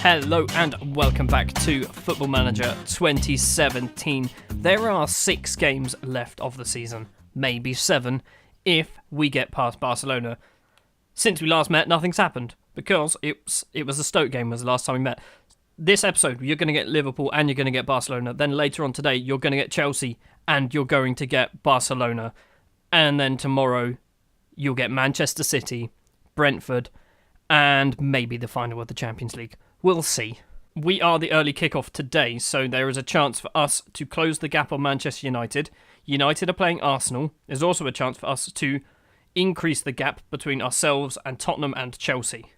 Hello and welcome back to Football Manager 2017. There are 6 games left of the season, maybe 7, if we get past Barcelona. Since we last met, nothing's happened, because it was a Stoke game was the last time we met. This episode, you're going to get Liverpool and you're going to get Barcelona. Then later on today, you're going to get Chelsea and you're going to get Barcelona. And then tomorrow, you'll get Manchester City, Brentford, and maybe the final of the Champions League. We'll see. We are the early kickoff today, so there is a chance for us to close the gap on Manchester United. United are playing Arsenal. There's also a chance for us to increase the gap between ourselves and Tottenham and Chelsea.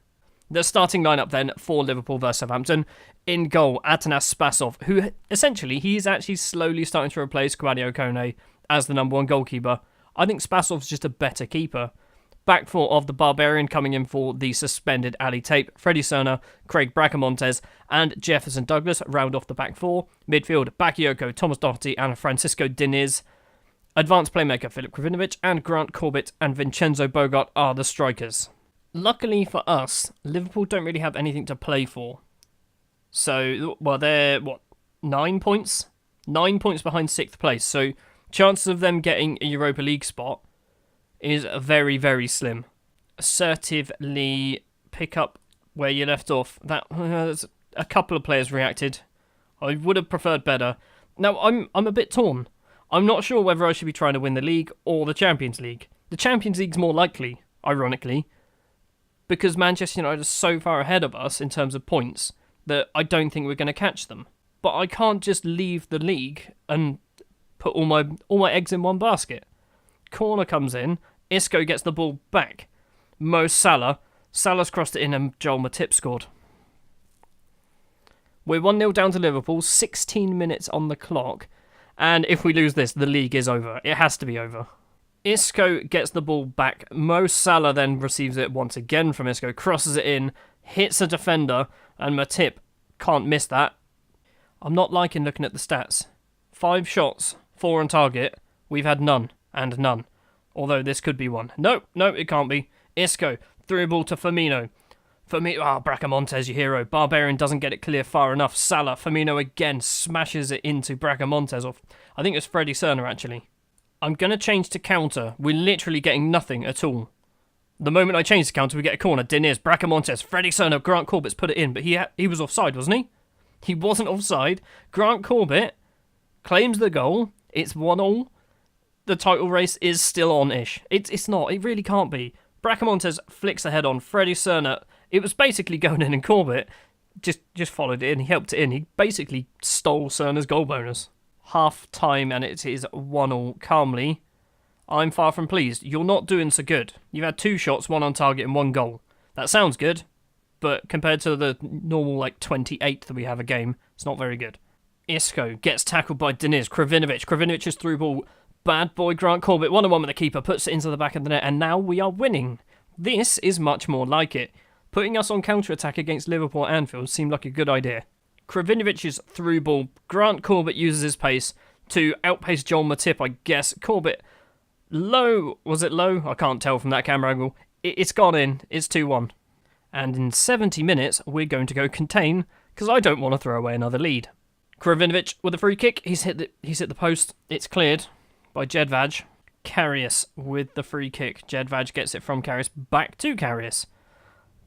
The starting lineup then for Liverpool versus Southampton. In goal, Atanas Spasov, who essentially he's actually slowly starting to replace Kouadio Kone as the number one goalkeeper. I think Spasov's just a better keeper. Back four of the Barbarian coming in for the suspended Ali Tape, Freddie Serna, Craig Bracamontes and Jefferson Douglas round off the back four. Midfield, Bakayoko, Thomas Doherty and Francisco Diniz. Advanced playmaker Filip Krovinovic and Grant Corbett and Vincenzo Bogart are the strikers. Luckily for us, Liverpool don't really have anything to play for. So, they're, 9 points? 9 points behind 6th place, so chances of them getting a Europa League spot is very, very slim. Assertively pick up where you left off. That a couple of players reacted. I would have preferred better. Now, I'm a bit torn. I'm not sure whether I should be trying to win the league or the Champions League. The Champions League's more likely, ironically, because Manchester United are so far ahead of us in terms of points that I don't think we're going to catch them. But I can't just leave the league and put all my eggs in one basket. Corner comes in, Isco gets the ball back. Salah's crossed it in and Joel Matip scored. We're 1-0 down to Liverpool, 16 minutes on the clock, and if we lose this, the league is over. It has to be over. Isco gets the ball back, Mo Salah then receives it once again from Isco, crosses it in, hits a defender, and Matip can't miss that. I'm not liking looking at the stats. 5 shots, 4 on target, we've had none. And none. Although this could be one. No, it can't be. Isco, through ball to Firmino. Bracamontes, your hero. Barbarian doesn't get it clear far enough. Salah, Firmino again smashes it into Bracamontes. I think it was Freddie Serna, actually. I'm going to change to counter. We're literally getting nothing at all. The moment I change to counter, we get a corner. Diniz, Bracamontes, Freddie Serna, Grant Corbett's put it in, but he was offside, wasn't he? He wasn't offside. Grant Corbett claims the goal. It's 1-1. The title race is still on-ish. It's not. It really can't be. Bracamontes flicks the head on. Freddie Serna, it was basically going in and Corbett just followed it in. He helped it in. He basically stole Serna's goal bonus. Half time and it is 1-1 calmly. I'm far from pleased. You're not doing so good. You've had 2 shots, 1 on target and 1 goal. That sounds good, but compared to the normal 28 that we have a game, it's not very good. Isco gets tackled by Diniz. Krovinovic's through ball. Bad boy Grant Corbett, 1-on-1 with the keeper, puts it into the back of the net, and now we are winning. This is much more like it. Putting us on counter-attack against Liverpool at Anfield seemed like a good idea. Krovinovic's through ball. Grant Corbett uses his pace to outpace Joel Matip, I guess. Corbett, low. Was it low? I can't tell from that camera angle. It's gone in. It's 2-1. And in 70 minutes, we're going to go contain, because I don't want to throw away another lead. Krovinovic with a free kick. He's hit the post. It's cleared by Jedvaj. Karius with the free kick. Jedvaj gets it from Karius back to Karius.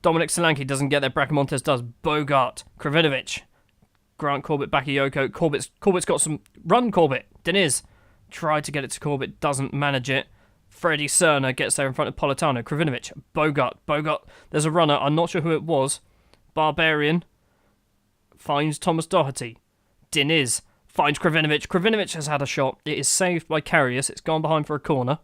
Dominic Solanke doesn't get there. Bracamontes does. Bogart. Krovinovic. Grant Corbett, Bakayoko. Corbett's got some... Run, Corbett. Diniz tried to get it to Corbett. Doesn't manage it. Freddie Serna gets there in front of Politano. Krovinovic. Bogart. There's a runner. I'm not sure who it was. Barbarian finds Thomas Doherty. Diniz finds Krovinovic. Krovinovic has had a shot. It is saved by Karius. It's gone behind for a corner.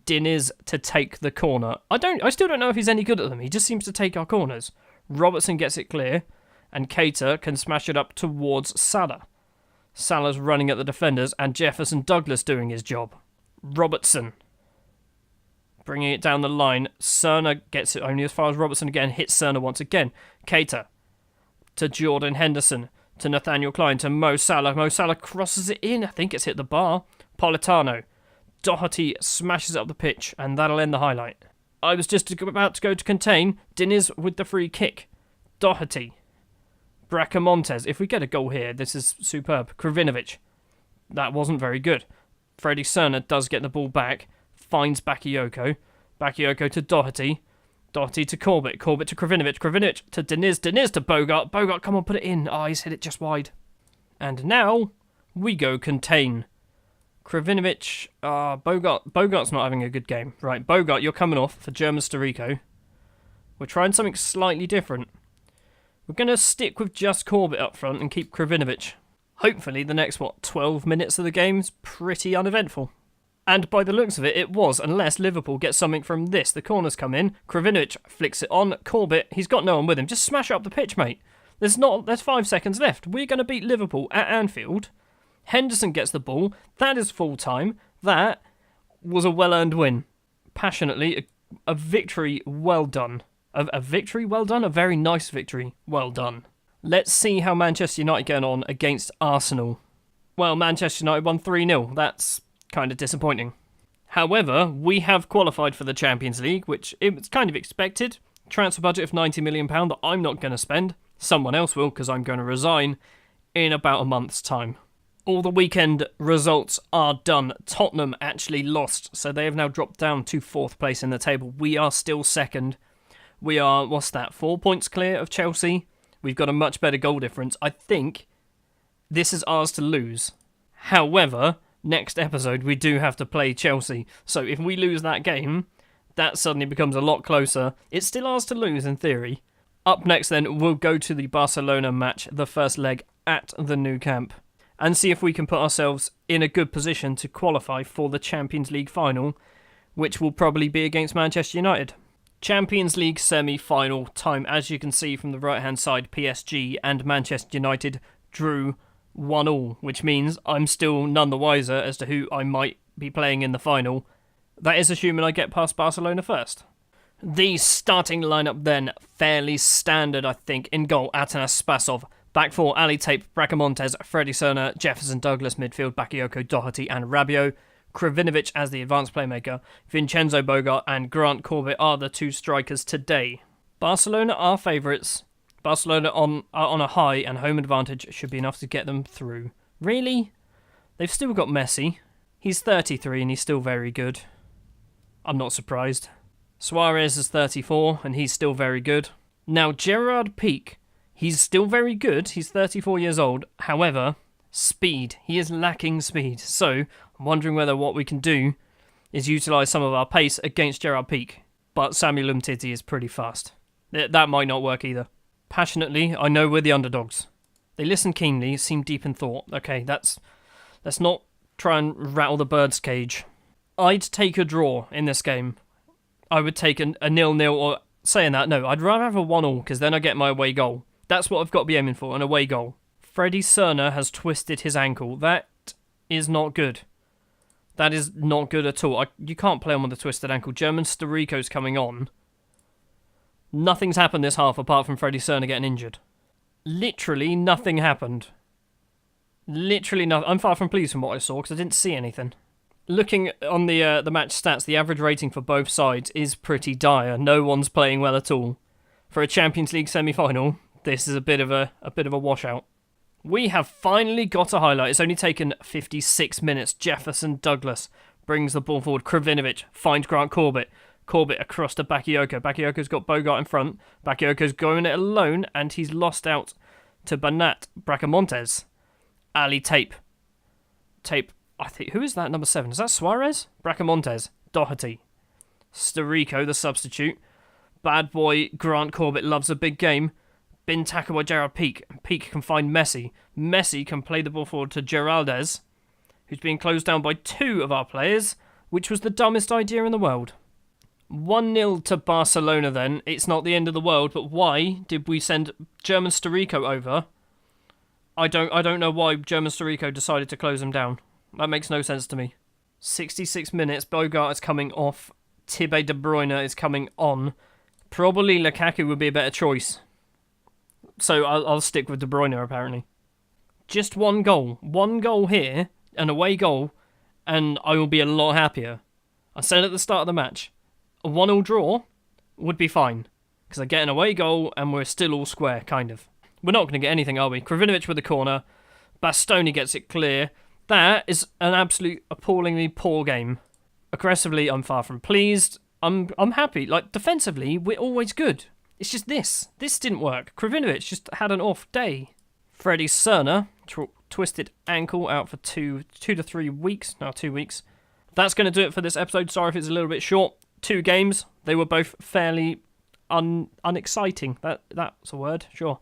Diniz to take the corner. I still don't know if he's any good at them. He just seems to take our corners. Robertson gets it clear. And Keita can smash it up towards Salah. Salah's running at the defenders. And Jefferson Douglas doing his job. Robertson bringing it down the line. Serna gets it only as far as Robertson again. Hits Serna once again. Keita to Jordan Henderson. To Nathaniel Klein, to Mo Salah. Mo Salah crosses it in. I think it's hit the bar. Politano. Doherty smashes it up the pitch, and that'll end the highlight. I was just about to go to contain. Diniz with the free kick. Doherty Bracamontes. If we get a goal here, this is superb. Krovinovic. That wasn't very good. Freddie Cerner does get the ball back. Finds Bakayoko. Bakayoko to Doherty. Doherty to Corbett. Corbett to Krovinovic. Krovinovic to Deniz. Deniz to Bogart. Bogart, come on, put it in. Oh, he's hit it just wide. And now we go contain. Krovinovic. Bogart's not having a good game. Right, Bogart, you're coming off for German Storico. We're trying something slightly different. We're going to stick with just Corbett up front and keep Krovinovic. Hopefully the next, 12 minutes of the game's pretty uneventful. And by the looks of it, it was, unless Liverpool gets something from this. The corners come in, Krovinovic flicks it on, Corbett, he's got no one with him. Just smash up the pitch, mate. There's 5 seconds left. We're going to beat Liverpool at Anfield. Henderson gets the ball. That is full time. That was a well-earned win. Passionately, a victory well done. A victory well done? A very nice victory well done. Let's see how Manchester United get on against Arsenal. Well, Manchester United won 3-0. That's kind of disappointing. However, we have qualified for the Champions League, which it was kind of expected. Transfer budget of £90 million that I'm not going to spend. Someone else will, because I'm going to resign in about a month's time. All the weekend results are done. Tottenham actually lost, so they have now dropped down to 4th place in the table. We are still 2nd. We are, 4 points clear of Chelsea. We've got a much better goal difference. I think this is ours to lose. However, next episode we do have to play Chelsea. So if we lose that game, that suddenly becomes a lot closer. It's still ours to lose in theory. Up next then, we'll go to the Barcelona match, the first leg at the Nou Camp, and see if we can put ourselves in a good position to qualify for the Champions League final, which will probably be against Manchester United. Champions League semi-final time, as you can see from the right-hand side, PSG and Manchester United drew 1-1, which means I'm still none the wiser as to who I might be playing in the final. That is assuming I get past Barcelona first. The starting lineup then, fairly standard I think. In goal, Atanas Spasov. Back four, Ali Tape, Bracamontes, Freddie Cerner, Jefferson Douglas, midfield, Bakayoko, Doherty and Rabiot. Krovinovic as the advanced playmaker. Vincenzo Bogart and Grant Corbett are the 2 strikers today. Barcelona are favourites. Barcelona are on a high, and home advantage should be enough to get them through. Really? They've still got Messi. He's 33 and he's still very good. I'm not surprised. Suarez is 34 and he's still very good. Now Gerard Pique, he's still very good. He's 34 years old. However, speed. He is lacking speed. So I'm wondering whether what we can do is utilise some of our pace against Gerard Pique. But Samuel Umtiti is pretty fast. That might not work either. Passionately, I know we're the underdogs. They listen keenly, seem deep in thought. Okay, let's not try and rattle the bird's cage. I'd take a draw in this game. I would take a 0-0, or saying that, no, I'd rather have a 1-1 because then I get my away goal. That's what I've got to be aiming for, an away goal. Freddie Cerner has twisted his ankle. That is not good. That is not good at all. You can't play him with a twisted ankle. German Storico's coming on. Nothing's happened this half apart from Freddie Cerner getting injured. Literally nothing happened. Literally nothing. I'm far from pleased from what I saw because I didn't see anything. Looking on the match stats, the average rating for both sides is pretty dire. No one's playing well at all. For a Champions League semi-final, this is a bit of a washout. We have finally got a highlight. It's only taken 56 minutes. Jefferson Douglas brings the ball forward. Krovinovic finds Grant Corbett. Corbett across to Bakayoko. Bakayoko's got Bogart in front. Bakayoko's going it alone, and he's lost out to Banat. Bracamontes. Ali Tape. I think, who is that number 7? Is that Suarez? Bracamontes. Doherty. Storico, the substitute. Bad boy Grant Corbett loves a big game. Been tackled by Gerard Pique. Pique can find Messi. Messi can play the ball forward to Geraldez, who's being closed down by 2 of our players, which was the dumbest idea in the world. 1-0 to Barcelona then. It's not the end of the world, but why did we send German Storico over? I don't know why German Storico decided to close him down. That makes no sense to me. 66 minutes, Bogart is coming off. Thibaut De Bruyne is coming on. Probably Lukaku would be a better choice. So I'll stick with De Bruyne, apparently. Just 1 goal. 1 goal here, an away goal, and I will be a lot happier. I said at the start of the match, a 1-1 draw would be fine, because I get an away goal and we're still all square, kind of. We're not going to get anything, are we? Krovinovic with the corner. Bastoni gets it clear. That is an absolute appallingly poor game. Aggressively, I'm far from pleased. I'm happy. Like, defensively, we're always good. It's just this. This didn't work. Krovinovic just had an off day. Freddie Cerner, twisted ankle, out for 2 to 3 weeks. No, 2 weeks. That's going to do it for this episode. Sorry if it's a little bit short. 2 games. They were both fairly unexciting. That's a word, sure.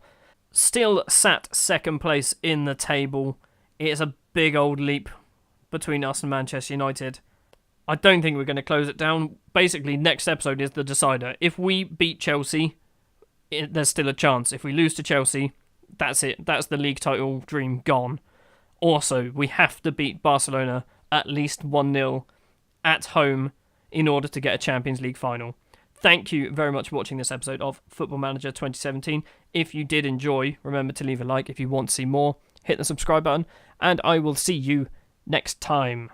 Still sat second place in the table. It's a big old leap between us and Manchester United. I don't think we're going to close it down. Basically, next episode is the decider. If we beat Chelsea, there's still a chance. If we lose to Chelsea, that's it. That's the league title dream gone. Also, we have to beat Barcelona at least 1-0 at home in order to get a Champions League final. Thank you very much for watching this episode of Football Manager 2017. If you did enjoy, remember to leave a like. If you want to see more, hit the subscribe button, and I will see you next time.